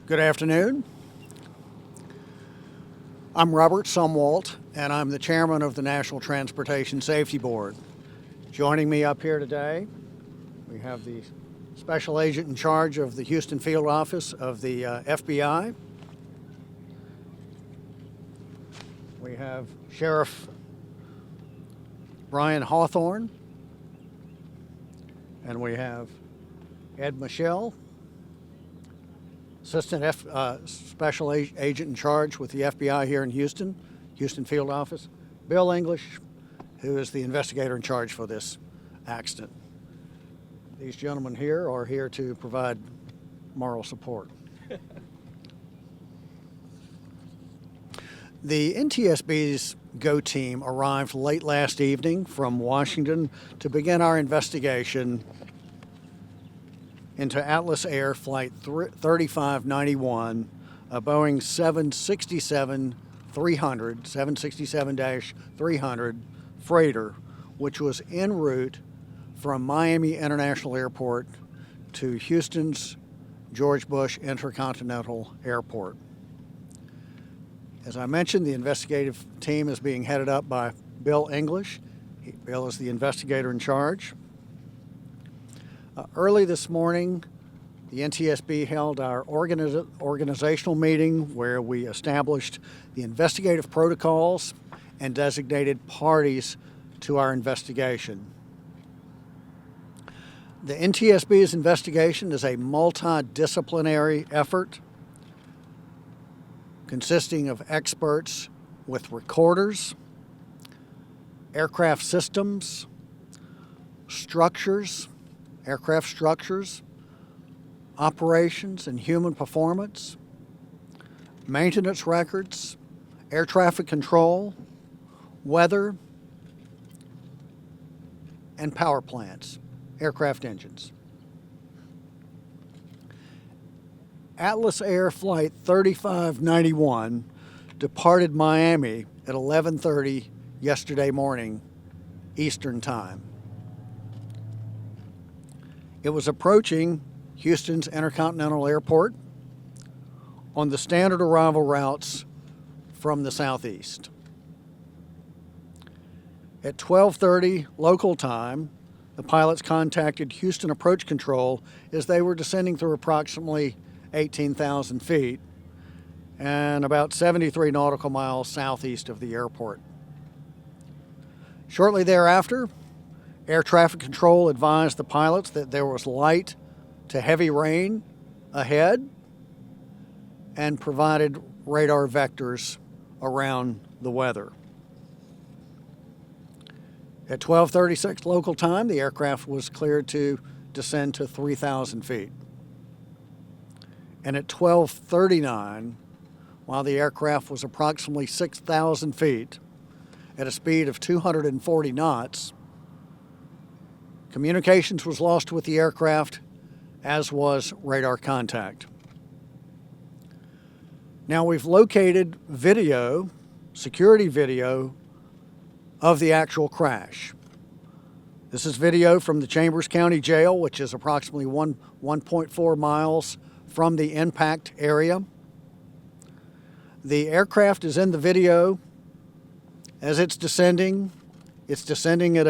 Good afternoon. I'm Robert Sumwalt, and I'm the chairman of the National Transportation Safety Board. Joining me up here today, we have the special agent in charge of the Houston field office of the FBI. We have Sheriff Brian Hawthorne, and we have Ed Michelle, Assistant Special Agent in charge with the FBI here in Houston field office. Bill English, who is the investigator in charge for this accident. These gentlemen here are here to provide moral support. The NTSB's GO team arrived late last evening from Washington to begin our investigation into Atlas Air Flight 3591, a Boeing 767-300 freighter, which was en route from Miami International Airport to Houston's George Bush Intercontinental Airport. As I mentioned, the investigative team is being headed up by Bill English. Bill is the investigator in charge. Early this morning, the NTSB held our organizational meeting where we established the investigative protocols and designated parties to our investigation. The NTSB's investigation is a multidisciplinary effort consisting of experts with recorders, aircraft systems, aircraft structures, operations and human performance, maintenance records, air traffic control, weather, and power plants, aircraft engines. Atlas Air Flight 3591 departed Miami at 11:30 yesterday morning, Eastern Time. It was approaching Houston's Intercontinental Airport on the standard arrival routes from the southeast. At 12:30 local time, the pilots contacted Houston Approach Control as they were descending through approximately 18,000 feet and about 73 nautical miles southeast of the airport. Shortly thereafter, air traffic control advised the pilots that there was light to heavy rain ahead and provided radar vectors around the weather. At 12:36 local time, the aircraft was cleared to descend to 3,000 feet. And at 12:39, while the aircraft was approximately 6,000 feet at a speed of 240 knots, communications was lost with the aircraft, as was radar contact. Now we've located video, security video, of the actual crash. This is video from the Chambers County Jail, which is approximately 1.4 miles from the impact area. The aircraft is in the video as it's descending. It's descending in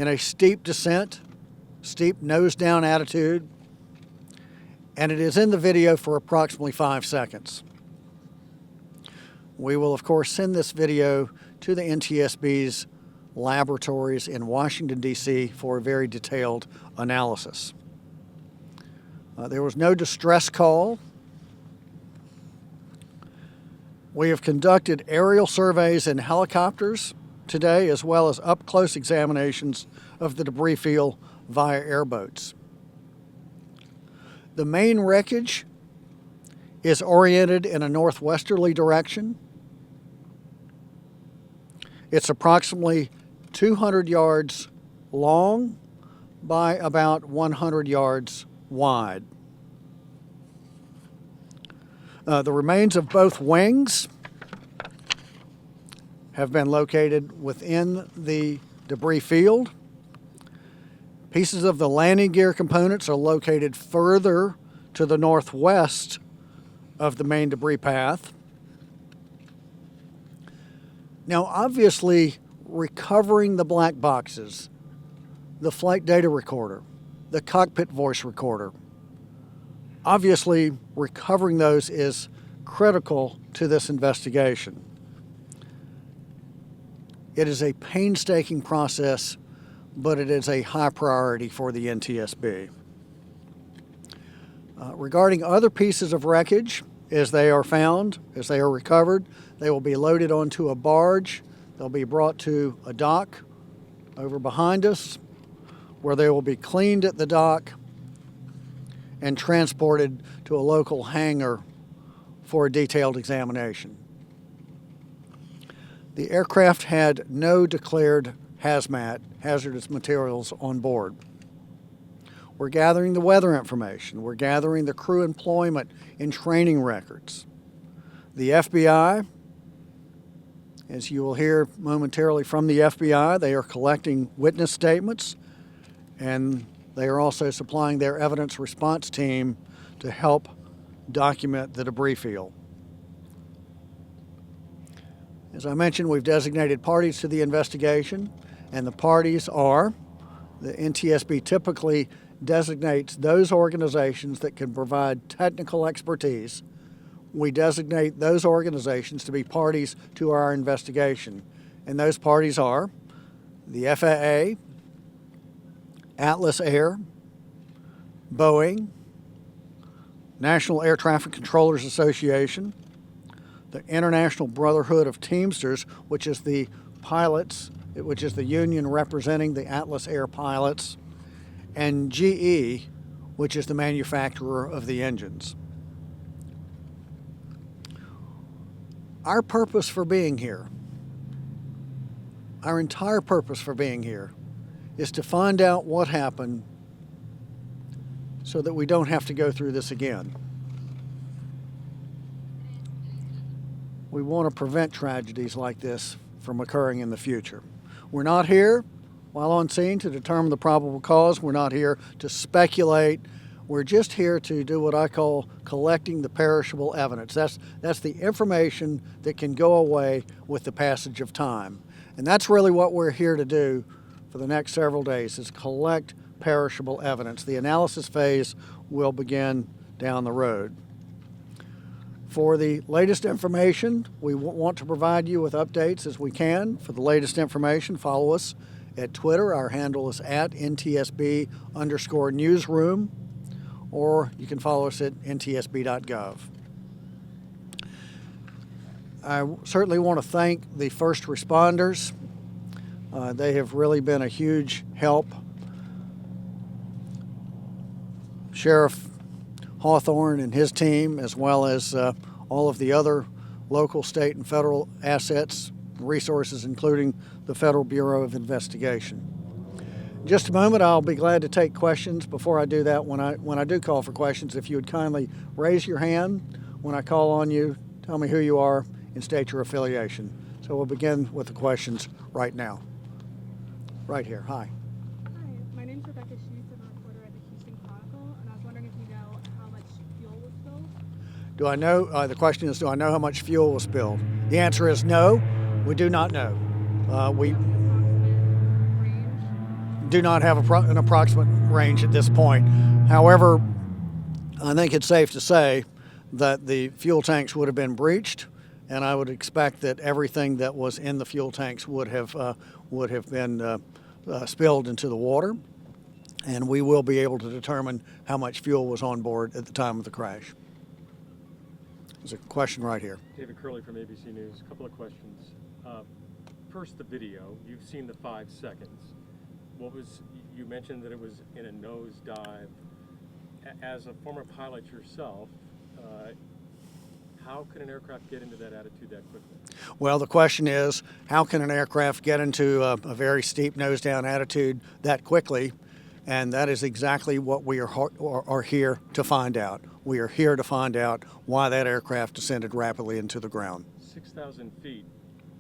a steep descent, steep nose down attitude, and it is in the video for approximately 5 seconds. We will, of course, send this video to the NTSB's laboratories in Washington, D.C. for a very detailed analysis. There was no distress call. We have conducted aerial surveys in helicopters today, as well as up-close examinations of the debris field via airboats. The main wreckage is oriented in a northwesterly direction. It's approximately 200 yards long by about 100 yards wide. The remains of both wings have been located within the debris field. Pieces of the landing gear components are located further to the northwest of the main debris path. Now, obviously, recovering the black boxes, the flight data recorder, the cockpit voice recorder, obviously recovering those is critical to this investigation. It is a painstaking process, but it is a high priority for the NTSB. Regarding other pieces of wreckage, as they are found, as they are recovered, they will be loaded onto a barge. They'll be brought to a dock over behind us, where they will be cleaned at the dock and transported to a local hangar for a detailed examination. The aircraft had no declared hazmat, hazardous materials, on board. We're gathering the weather information. We're gathering the crew employment and training records. The FBI, as you will hear momentarily from the FBI, they are collecting witness statements, and they are also supplying their evidence response team to help document the debris field. As I mentioned, we've designated parties to the investigation, and the parties are, the NTSB typically designates those organizations that can provide technical expertise. We designate those organizations to be parties to our investigation, and those parties are the FAA, Atlas Air, Boeing, National Air Traffic Controllers Association, the International Brotherhood of Teamsters, which is the pilots, which is the union representing the Atlas Air pilots, and GE, which is the manufacturer of the engines. Our purpose for being here, our entire purpose for being here, is to find out what happened so that we don't have to go through this again. We want to prevent tragedies like this from occurring in the future. We're not here while on scene to determine the probable cause. We're not here to speculate. We're just here to do what I call collecting the perishable evidence. That's the information that can go away with the passage of time. And that's really what we're here to do for the next several days, is collect perishable evidence. The analysis phase will begin down the road. For the latest information, we want to provide you with updates as we can. For the latest information, follow us at Twitter. Our handle is at NTSB_newsroom, or you can follow us at ntsb.gov. I certainly want to thank the first responders. They have really been a huge help. Sheriff Hawthorne and his team, as well as all of the other local, state, and federal assets and resources, including the Federal Bureau of Investigation. In just a moment, I'll be glad to take questions. Before I do that, when I do call for questions, if you would kindly raise your hand when I call on you, tell me who you are, and state your affiliation. So we'll begin with the questions right now. Right here. Hi. My name's Rebecca Schutz. I'm a reporter at the Houston Chronicle, and I was wondering if you know how much fuel was spilled? Do I know? The question is, do I know how much fuel was spilled? The answer is no, we do not know. We do not have an approximate range at this point. However, I think it's safe to say that the fuel tanks would have been breached, and I would expect that everything that was in the fuel tanks would have been spilled into the water, and we will be able to determine how much fuel was on board at the time of the crash. There's a question right here. David Curley from ABC News. A couple of questions. First, the video. You've seen the 5 seconds. You mentioned that it was in a nosedive. As a former pilot yourself, how can an aircraft get into that attitude that quickly? Well, the question is, how can an aircraft get into a very steep nose-down attitude that quickly? And that is exactly what we are here to find out. We are here to find out why that aircraft descended rapidly into the ground. 6,000 feet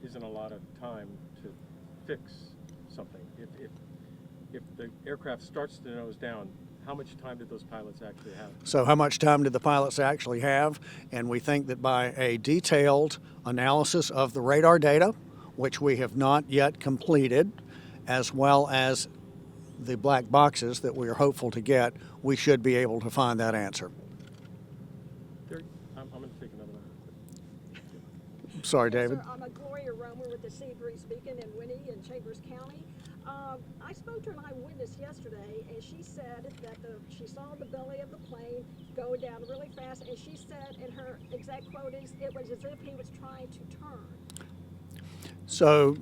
isn't a lot of time to fix something. If the aircraft starts to nose down, how much time did those pilots actually have? So how much time did the pilots actually have? And we think that by a detailed analysis of the radar data, which we have not yet completed, as well as the black boxes that we are hopeful to get, we should be able to find that answer. I'm going to take another one. Sorry, Yes, David. sir. I'm a Gloria Romer with the C3 Beacon in Winnie in Chambers County. I spoke to an eyewitness yesterday, and she said that she saw the belly of the plane going down really fast, and she said, and her exact quote is, it was as if he was trying to turn. So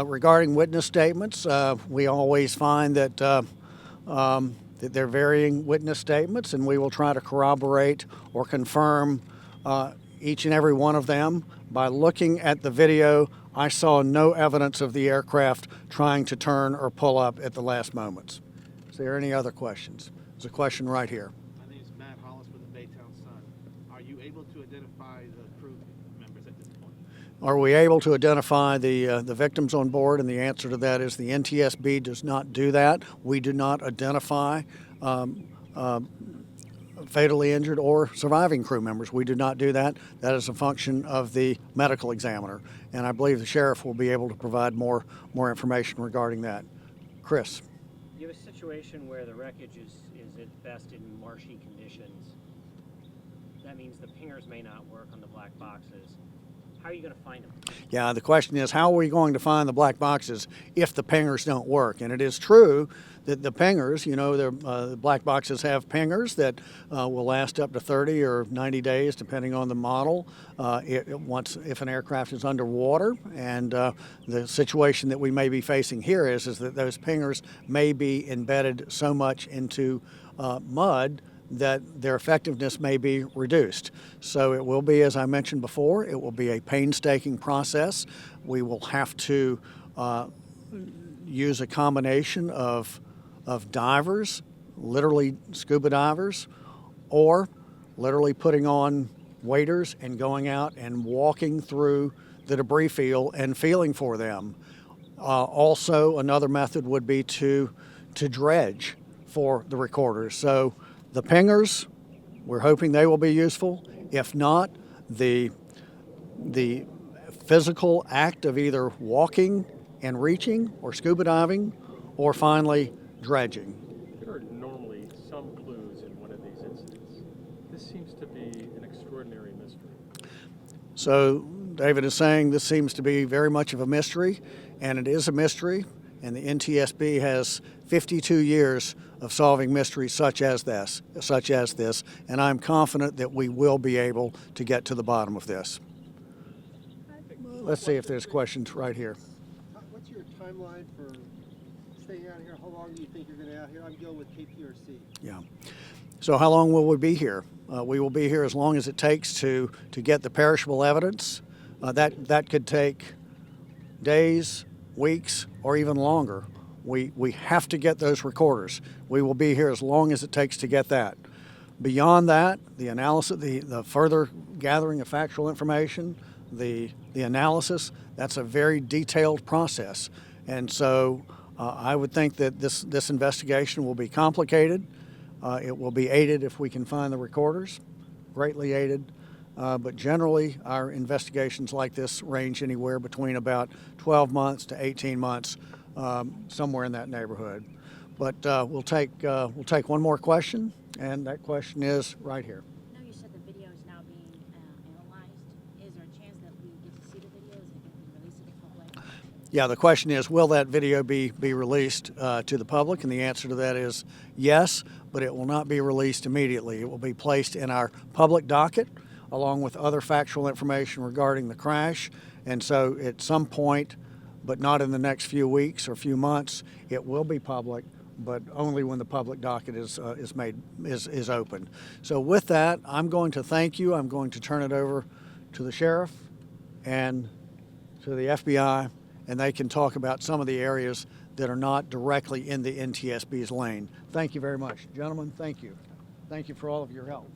regarding witness statements, we always find that that they're varying witness statements, and we will try to corroborate or confirm each and every one of them. By looking at the video, I saw no evidence of the aircraft trying to turn or pull up at the last moments. Is there any other questions? There's a question right here. My name is Matt Hollis with the Baytown Sun. Are you able to identify the crew members at this point? Are we able to identify the victims on board? And the answer to that is the NTSB does not do that. We do not identify fatally injured or surviving crew members. We do not do that. That is a function of the medical examiner. And I believe the sheriff will be able to provide more information regarding that. Chris. You have a situation where the wreckage is at best in marshy conditions. That means the pingers may not work on the black boxes. How are you going to find them? Yeah, the question is, how are we going to find the black boxes if the pingers don't work? And it is true that the pingers, the black boxes have pingers that will last up to 30 or 90 days, depending on the model. If an aircraft is underwater, and the situation that we may be facing here is that those pingers may be embedded so much into mud that their effectiveness may be reduced. So it will be, as I mentioned before, it will be a painstaking process. We will have to use a combination of divers, literally scuba divers, or literally putting on waders and going out and walking through the debris field and feeling for them. Also, another method would be to dredge for the recorders. So the pingers, we're hoping they will be useful. If not, the physical act of either walking and reaching or scuba diving, or finally dredging. There are normally some clues in one of these incidents. This seems to be an extraordinary mystery. So David is saying this seems to be very much of a mystery, and it is a mystery, and the NTSB has 52 years of solving mysteries such as this, and I'm confident that we will be able to get to the bottom of this. Let's see if there's questions right here. What's your timeline for staying out here? How long do you think you're going to be out here? I'm Gil with KPRC. Yeah. So how long will we be here? We will be here as long as it takes to get the perishable evidence. That could take days, weeks, or even longer. We have to get those recorders. We will be here as long as it takes to get that. Beyond that, the analysis, the further gathering of factual information, the analysis, that's a very detailed process. And so I would think that this investigation will be complicated. It will be aided if we can find the recorders, greatly aided. But generally, our investigations like this range anywhere between about 12 months to 18 months, somewhere in that neighborhood. But we'll take one more question, and that question is right here. I know you said the video is now being analyzed. Is there a chance that we get to see the video? Is it going to be released to the public? Yeah, the question is, will that video be released to the public? And the answer to that is yes, but it will not be released immediately. It will be placed in our public docket along with other factual information regarding the crash. And so at some point, but not in the next few weeks or few months, it will be public, but only when the public docket is open. So with that, I'm going to thank you. I'm going to turn it over to the sheriff and to the FBI, and they can talk about some of the areas that are not directly in the NTSB's lane. Thank you very much. Gentlemen, thank you. Thank you for all of your help.